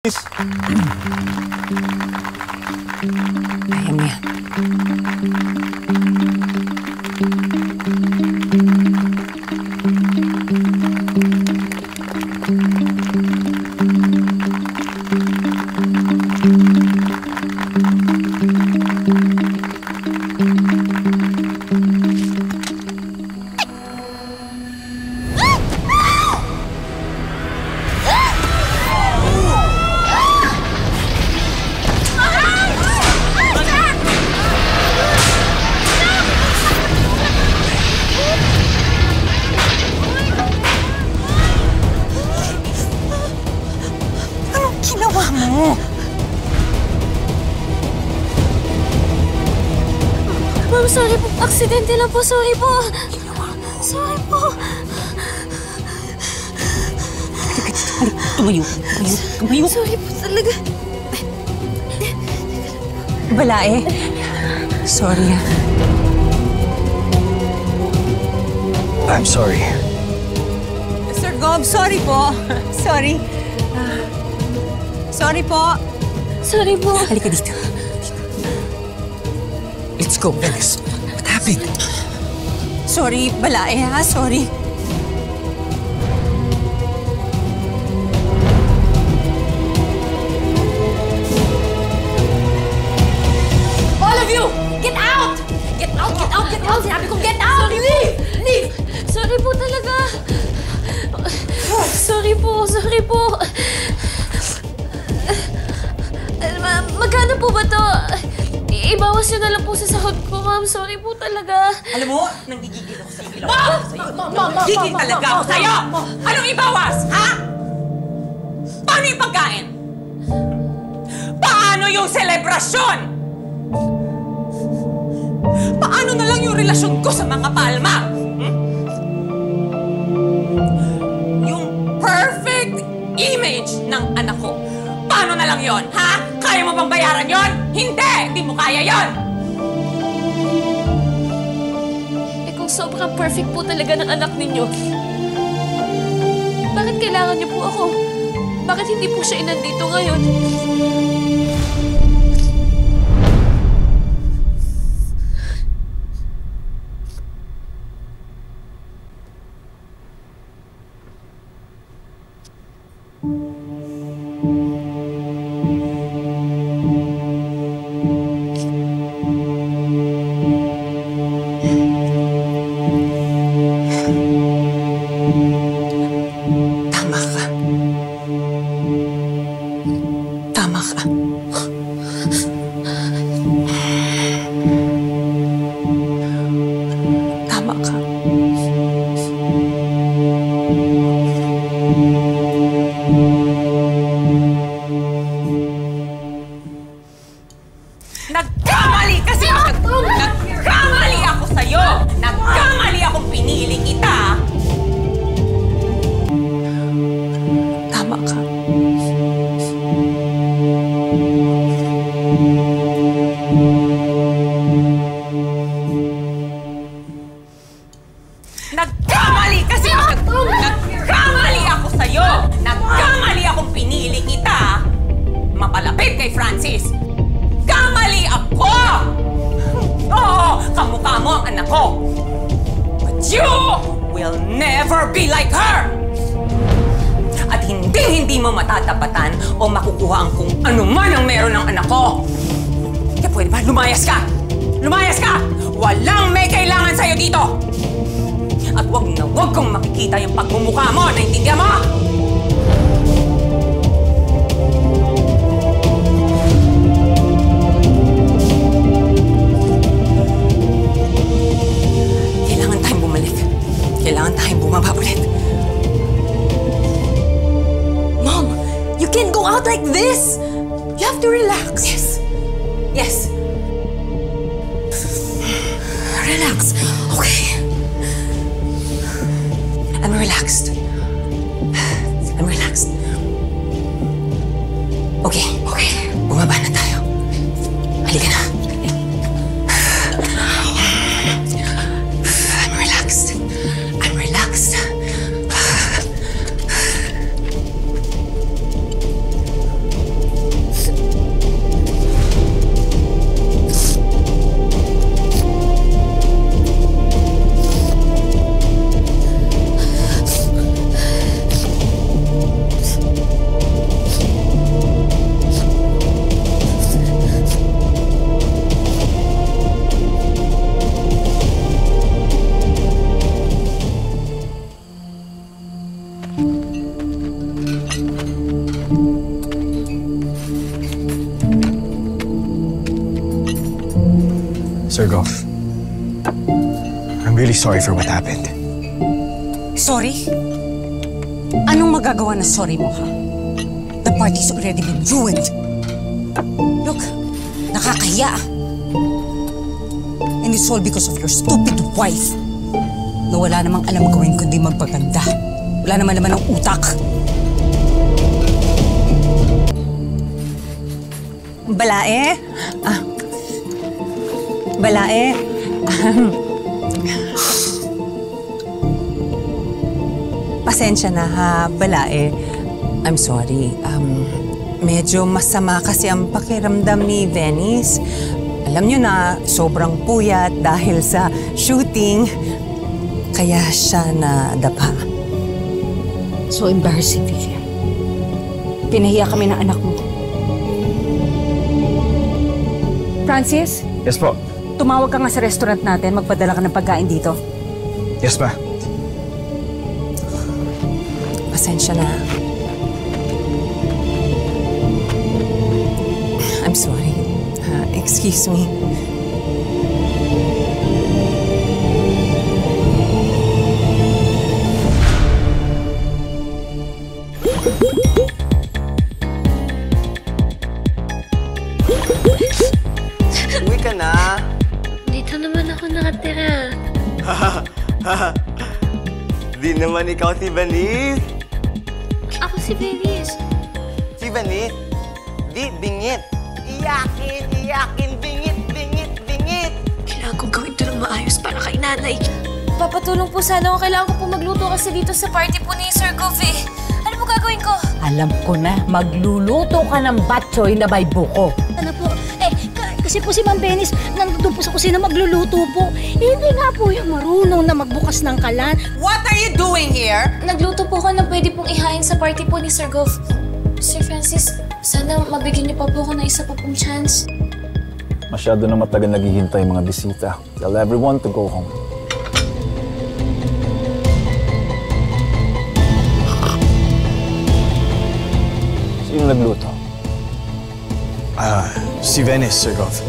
Kaya mo yan. Ma'am, sorry po. Aksidente lang po. Sorry po. Sorry po. Tumayo. Tumayo. Sorry po talaga. Balae. Sorry. I'm sorry. Sir Gob, sorry po. Sorry. Sorry po. Sorry po. Halika dito. Let's go, Venice. What happened? Sorry, Balae ha. Sorry. All of you! Get out! Get out! Get out! Get out! Sinabi kong get out! Leave! Leave! Sorry po talaga. Sorry po. Sorry po. Magkano po ba to? Ibawas nyo na lang po sa sahod ko, ma'am. Sorry po talaga. Alam mo, nanggigigil ako sa ilaw. Nanggigigil talaga ako sa'yo! Anong ibawas, ha? Paano yung pagkain? Paano yung selebrasyon? Paano na lang yung relasyon ko sa mga palma? Yung perfect image ng anak ko. Paano na lang yon, ha? Kaya mo bang bayaran yon? Hindi! Hindi mo kaya yon! Eh kung sobrang perfect po talaga ng anak ninyo, bakit kailangan niyo po ako? Bakit hindi po siya inandito ngayon? Tama ka. Tama ka. Nagkamali kasi nagkamali ako sa'yo! Nagkamali akong pinili kita! Tama ka. Nagkamali kasi nagkamali ako sa'yo! Nagkamali akong pinili kita! Mapalapit kay Francis! Kamali ako! Oo! Kamukha mo ang anak ko! But you will never be like her! At hindi mo matatapatan o makukuha ang kung ano man ang meron ng anak ko! Kaya pwede ba? Lumayas ka! Lumayas ka! Walang may kailangan sa'yo dito! At wag na wag kong makikita yung pagmumukha mo! Naintindihan mo? Kailangan tayong bumalik. Kailangan tayong bumaba ulit. Mom, you can't go out like this! You have to relax. Yes. Yes. Relax. Okay. I'm relaxed. I'm relaxed. Okay. Okay. Bumaba na tayo. Halika na. I'm relaxed. I'm relaxed. Sir Goff, I'm really sorry for what happened. Sorry? Anong magagawa na sorry mo, ha? The party's already been ruined. Look, nakakahiya. And it's all because of your stupid wife na wala namang alam gawin kundi magpaganda. Wala naman ng utak. Balae? Balae? Pasensya na ha, Balae. I'm sorry. Medyo masama kasi ang pakiramdam ni Venice. Alam niyo na, sobrang puyat dahil sa shooting. Kaya siya nadapa. So embarrassing, Vivian. Pinahiya kami ng anak mo. Francis, Yes po. tumawag ka nga sa restaurant natin. Magpadala ka ng pagkain dito. Yes, ma. Pasensya na. I'm sorry. Excuse me. Uwi ka na. Dito naman ako nakatira. Di naman ikaw si Venice. Ako si Venice. Si Venice? Di, bingit. Iyakin, iyakin, bingit, bingit, bingit. Kailangan kong gawin ito ng maayos para kay nanay. Papatulong po sana ako. Kailangan ko po magluto kasi dito sa party po ni Sir Gov eh. Ano po gagawin ko? Alam ko na, magluluto ka ng batchoy na may buko. Ano po? Kasi po si Ma'am Venice, nandun po sa kusina magluluto po. Hindi nga po yung marunong na magbukas ng kalan. What are you doing here? Nagluto po ako ng pwede pong ihain sa party po ni Sir Gov. Sir Francis, sana mabigyan niyo pa po ako ng isa pa pong chance. Masyado na matagal naghihintay mga bisita. Tell everyone to go home. Sino nagluto? Si Venice, Sir Goff.